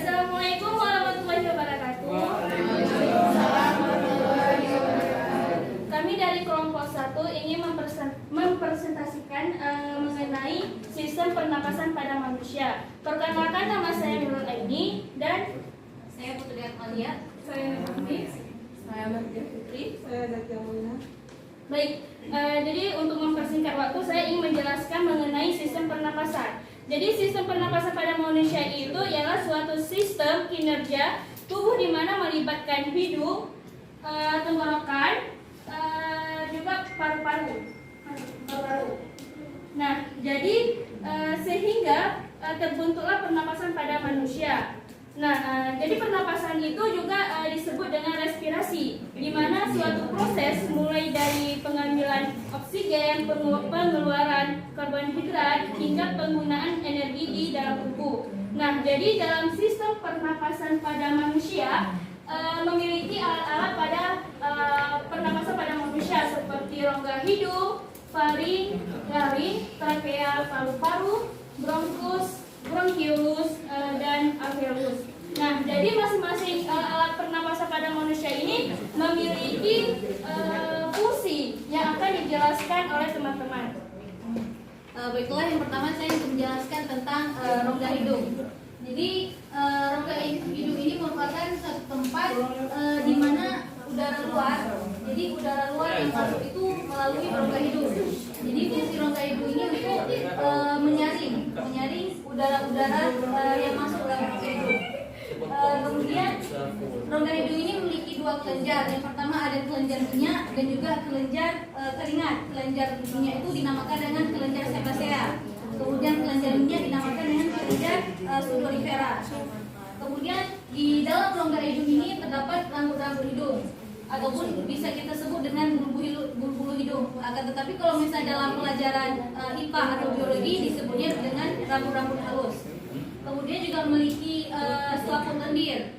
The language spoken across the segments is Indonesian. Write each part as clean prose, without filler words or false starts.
Assalamualaikum warahmatullahi wabarakatuh. Kami dari kelompok 1 ingin mempresentasikan mengenai sistem pernapasan pada manusia. Perkenalkan, nama saya Nurul Aini dan Saya Putri Atmalia. saya Nurul. Saya Martia Putri. Saya Zakia Mulya. Baik, jadi untuk mempersingkat waktu saya ingin menjelaskan mengenai sistem pernapasan. Jadi sistem pernapasan pada manusia itu ialah suatu sistem kinerja tubuh di mana melibatkan hidung, tenggorokan, juga paru-paru. Nah, jadi sehingga terbentuklah pernapasan pada manusia. Nah, jadi pernapasan itu juga disebut dengan respirasi, di mana suatu proses mulai dari pengambilan oksigen, pengeluaran karbohidrat hingga penggunaan energi di dalam tubuh. Nah, jadi dalam sistem pernapasan pada manusia memiliki alat-alat pada pernapasan pada manusia seperti rongga hidung, faring, laring, trakea, paru-paru, bronkus, bronkiolus, dan alveolus. Nah, jadi masing-masing alat pernapasan pada manusia ini memiliki fungsi yang akan dijelaskan oleh teman-teman. Baiklah, yang pertama saya ingin menjelaskan tentang rongga hidung. Jadi rongga hidung ini merupakan satu tempat di mana udara luar. Jadi udara luar yang masuk itu melalui rongga hidung. Jadi fungsi rongga hidung ini untuk menyaring udara-udara yang masuk dalam rongga hidung. Kemudian rongga hidung ini memiliki dua kelenjar. Yang pertama ada kelenjar minyak dan juga kelenjar keringat. Kelenjar minyak itu dinamakan dengan kelenjar sebasea. Kemudian kelenjar minyak dinamakan dengan kelenjar sudorifera. Kemudian di dalam rongga hidung ini terdapat rambut-rambut hidung, ataupun bisa kita sebut dengan bulu-bulu hidung. Akan tetapi kalau misalnya dalam pelajaran IPA atau biologi disebutnya dengan rambut-rambut halus. Kemudian juga memiliki selaput lendir,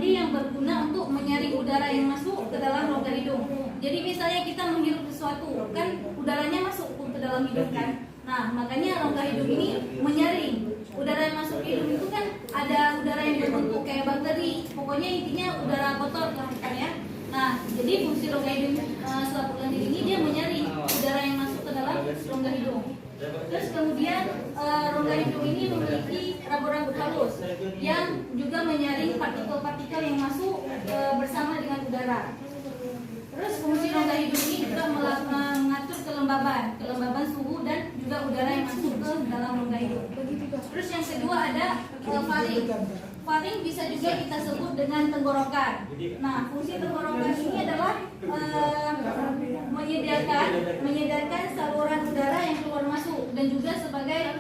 yang berguna untuk menyaring udara yang masuk ke dalam rongga hidung. Jadi misalnya kita menghirup sesuatu, kan udaranya masuk ke dalam hidung kan. Nah, makanya rongga hidung ini menyaring udara yang masuk ke hidung. Itu kan ada udara yang berbentuk kayak bakteri. Pokoknya intinya udara kotor lah kan ya. Nah, jadi fungsi rongga hidung selaput lendir ini dia menyaring udara yang masuk ke dalam rongga hidung. Terus kemudian rongga hidung ini memiliki rambut-rambut halus yang juga menyaring partikel-partikel yang masuk bersama dengan udara. Terus fungsi rongga hidung ini juga mengatur kelembaban suhu dan juga udara yang masuk ke dalam rongga hidung. Terus yang kedua ada faring. Faring bisa juga kita sebut dengan tenggorokan. Nah, fungsi tenggorokan ini adalah menyediakan saluran udara yang keluar masuk dan juga sebagai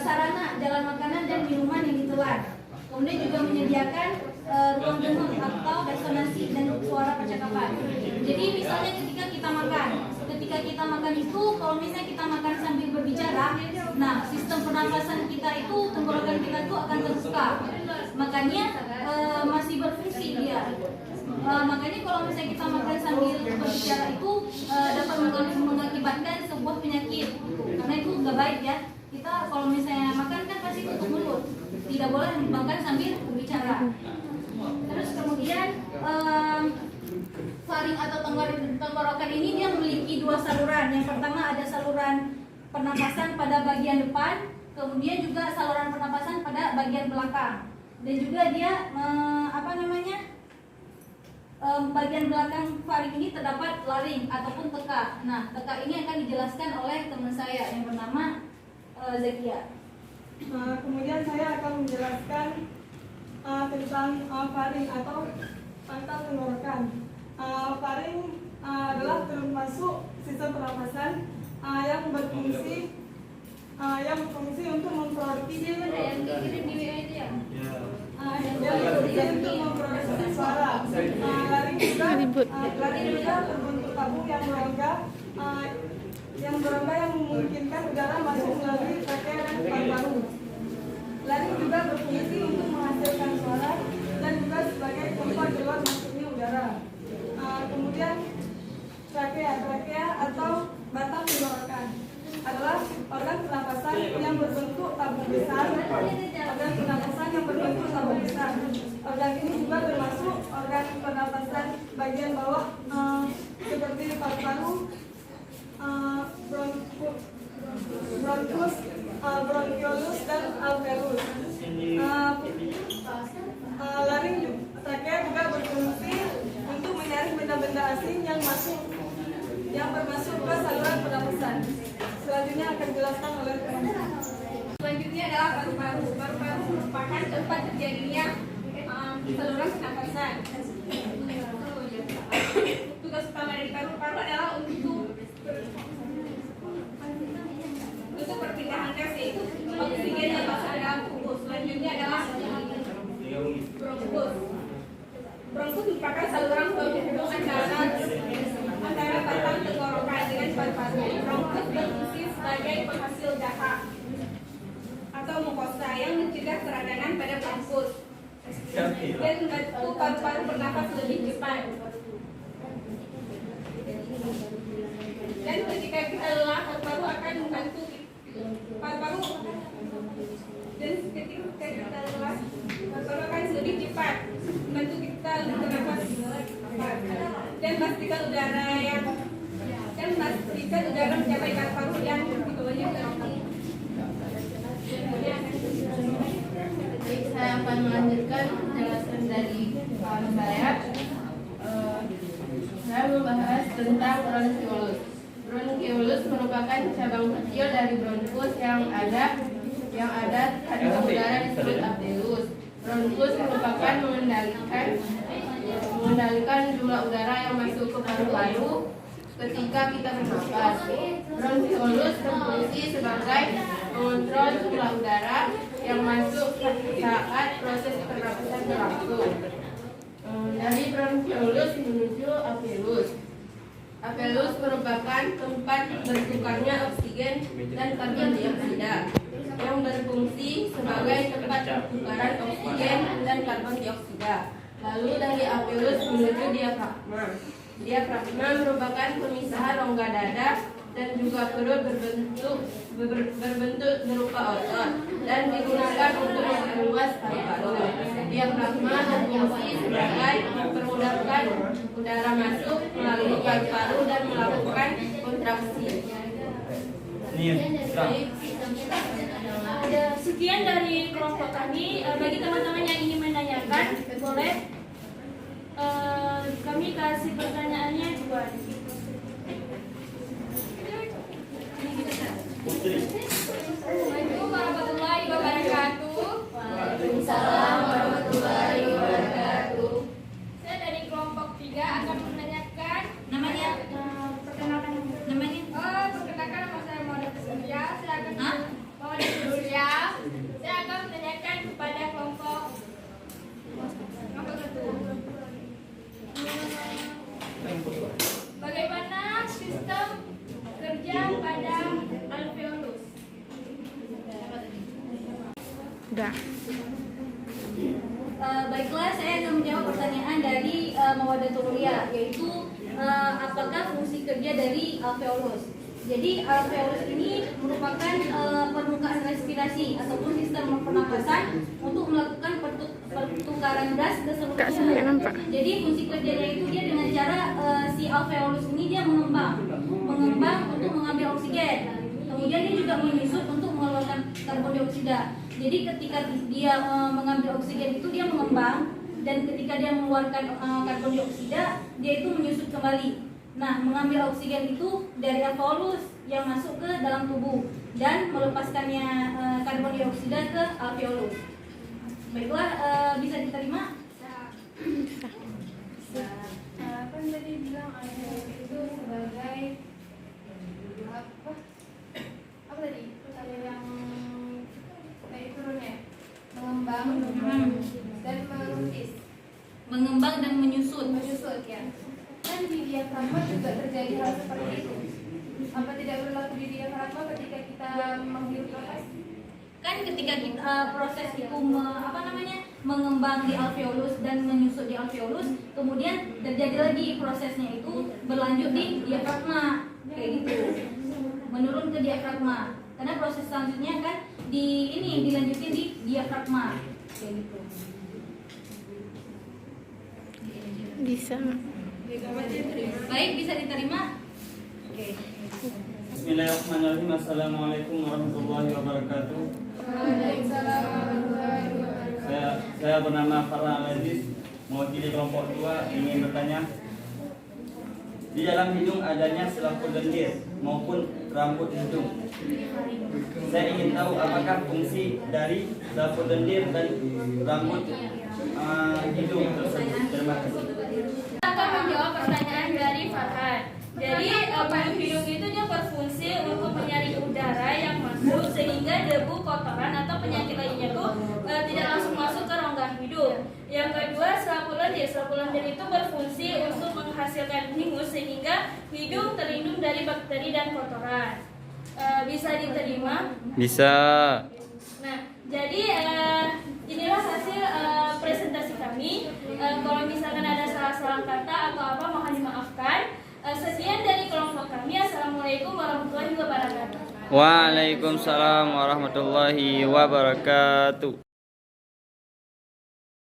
sarana jalan makanan dan minuman yang ditelan. Kemudian juga menyediakan ruang dengung atau resonansi dan suara percakapan. Jadi misalnya ketika kita makan itu, kalau misalnya kita makan sambil berbicara, nah sistem pernafasan kita itu, tenggorokan kita itu akan terbuka. Makanya masih berfungsi dia. Makanya kalau misalnya kita makan sambil berbicara itu dapat mengakibatkan sebuah penyakit. Karena itu nggak baik ya. Kita kalau misalnya makan kan pasti tutup mulut. Tidak boleh makan sambil berbicara. Terus kemudian faring atau tenggorokan ini dia memiliki dua saluran. Yang pertama ada saluran pernapasan pada bagian depan, kemudian juga saluran pernapasan pada bagian belakang. Dan juga dia bagian belakang faring ini terdapat laring ataupun teka. Nah, teka ini akan dijelaskan oleh teman saya yang bernama Zakia. Kemudian saya akan menjelaskan tentang faring atau pangkal tenggorokan. Faring adalah termasuk sistem pernapasan yang berfungsi untuk memproduksi untuk memproduksi suara. Laring juga berbentuk tabung yang berongga yang memungkinkan udara masuk melalui trakea dan paru-paru. Laring juga berfungsi untuk menghasilkan suara dan juga sebagai tempat keluar masuknya udara. Kemudian trakea atau batang tenggorokan adalah organ pernapasan yang berbentuk tabung besar, organ pernapasan merupakan tempat terjadinya saluran pernapasan. Tugas utama dari paru-paru adalah untuk perpindahan gas, yaitu oksigen yang masuk ke dalam tubuh. Selanjutnya adalah bronkus. Bronkus merupakan saluran penghubung antara batang tenggorokan dengan paru-paru. Bronkus berfungsi sebagai penghasil dahak atau mukosa yang mencegah peradangan pada bronkus dan membantu paru-paru bernapas lebih cepat. Dan ketika kita lelah, paru-paru akan membantu paru-paru, dan ketika kita lelah, paru-paru akan lebih cepat membantu kita bernapas dan memastikan udara mencapai paru-paru yang di bawahnya. Saya akan melanjutkan penjelasan dari saya. Saya membahas tentang bronkiolus. Bronkiolus merupakan cabang kecil dari bronkus yang ada kandungan udara disebut alveolus. Bronkus merupakan mengendalikan jumlah udara yang masuk ke paru-paru ketika kita bernapas. Bronkiolus berfungsi sebagai mengontrol jumlah udara yang masuk saat proses pernapasan berlangsung. Dari bronkiolus menuju alveolus. Alveolus merupakan tempat bertukarnya oksigen dan karbon dioksida yang berfungsi sebagai tempat pertukaran oksigen dan karbon dioksida. Lalu dari alveolus menuju diafragma. Diafragma merupakan pemisahan rongga dada dan juga perut berbentuk berupa otot dan digunakan untuk memperluas paru-paru. Diafragma berfungsi sebagai mempermudahkan udara masuk melalui paru-paru dan melakukan kontraksi. Sekian dari kelompok kami. Bagi teman-teman yang ingin menanyakan, boleh kami kasih pertanyaannya juga. Assalamualaikum warahmatullahi wabarakatuh. Waalaikumsalam warahmatullahi wabarakatuh. Saya dari kelompok 3 akan menanyakan Namanya? perkenalkan Namanya? perkenalkan nama saya Muhammad Surya. Saya akan Muhammad Surya. Saya akan menanyakan kepada kelompok 1. Bagaimana sistem kerja pada alveolus? Baiklah, saya akan menjawab pertanyaan dari Mawadatul Mulia, yaitu apakah fungsi kerja dari alveolus. Jadi alveolus ini merupakan permukaan respirasi ataupun sistem pernapasan untuk melakukan pertukaran gas ke seluruh tubuh. Jadi fungsi kerjanya itu dia dengan cara si alveolus ini dia mengembang untuk mengambil oksigen. Kemudian dia juga menyusut untuk mengeluarkan karbon dioksida. Jadi ketika dia mengambil oksigen itu dia mengembang, dan ketika dia mengeluarkan karbon dioksida dia itu menyusut kembali. Nah, mengambil oksigen itu dari alveolus yang masuk ke dalam tubuh dan melepaskannya karbon dioksida ke alveolus. Baiklah, bisa diterima? Kan tadi bilang alveolus itu sebagai apa tadi? Ada yang naik turunnya, mengembang dan melukis, Mengembang dan menyusut. menyusut ya. Kan di diafragma juga terjadi hal seperti itu. Apa tidak berlaku di diafragma ketika kita menghirup nafas? Kan ketika kita proses itu mengembang di alveolus dan menyusut di alveolus, kemudian terjadi lagi prosesnya itu berlanjut di diafragma kayak gitu, menurun ke diafragma, karena proses selanjutnya kan dilanjutin di diafragma kayak gitu. Bisa. Baik, bisa diterima. Oke. Bismillahirrahmanirrahim. Assalamualaikum warahmatullahi wabarakatuh. Saya bernama Farhan Al-Aziz, mewakili kelompok 2, ingin bertanya. Di dalam hidung adanya selaput lendir maupun rambut hidung. Saya ingin tahu apakah fungsi dari selaput lendir dan rambut hidung tersebut. Terima kasih. Akan menjawab pertanyaan dari Farhan. Jadi bulu hidung itu dia berfungsi untuk menyaring udara yang masuk sehingga debu, kotoran atau penyakit lainnya tuh tidak langsung masuk ke rongga hidung. Yang kedua, selaput lendir itu berfungsi untuk menghasilkan hingus sehingga hidung terlindung dari bakteri dan kotoran. Bisa diterima? Bisa. Nah, jadi inilah hasil presentasi kami. Kalau misalkan ada salah-salah kata atau apa mohon dimaafkan. Sekian dari kelompok kami. Assalamualaikum warahmatullahi wabarakatuh. Waalaikumsalam warahmatullahi wabarakatuh.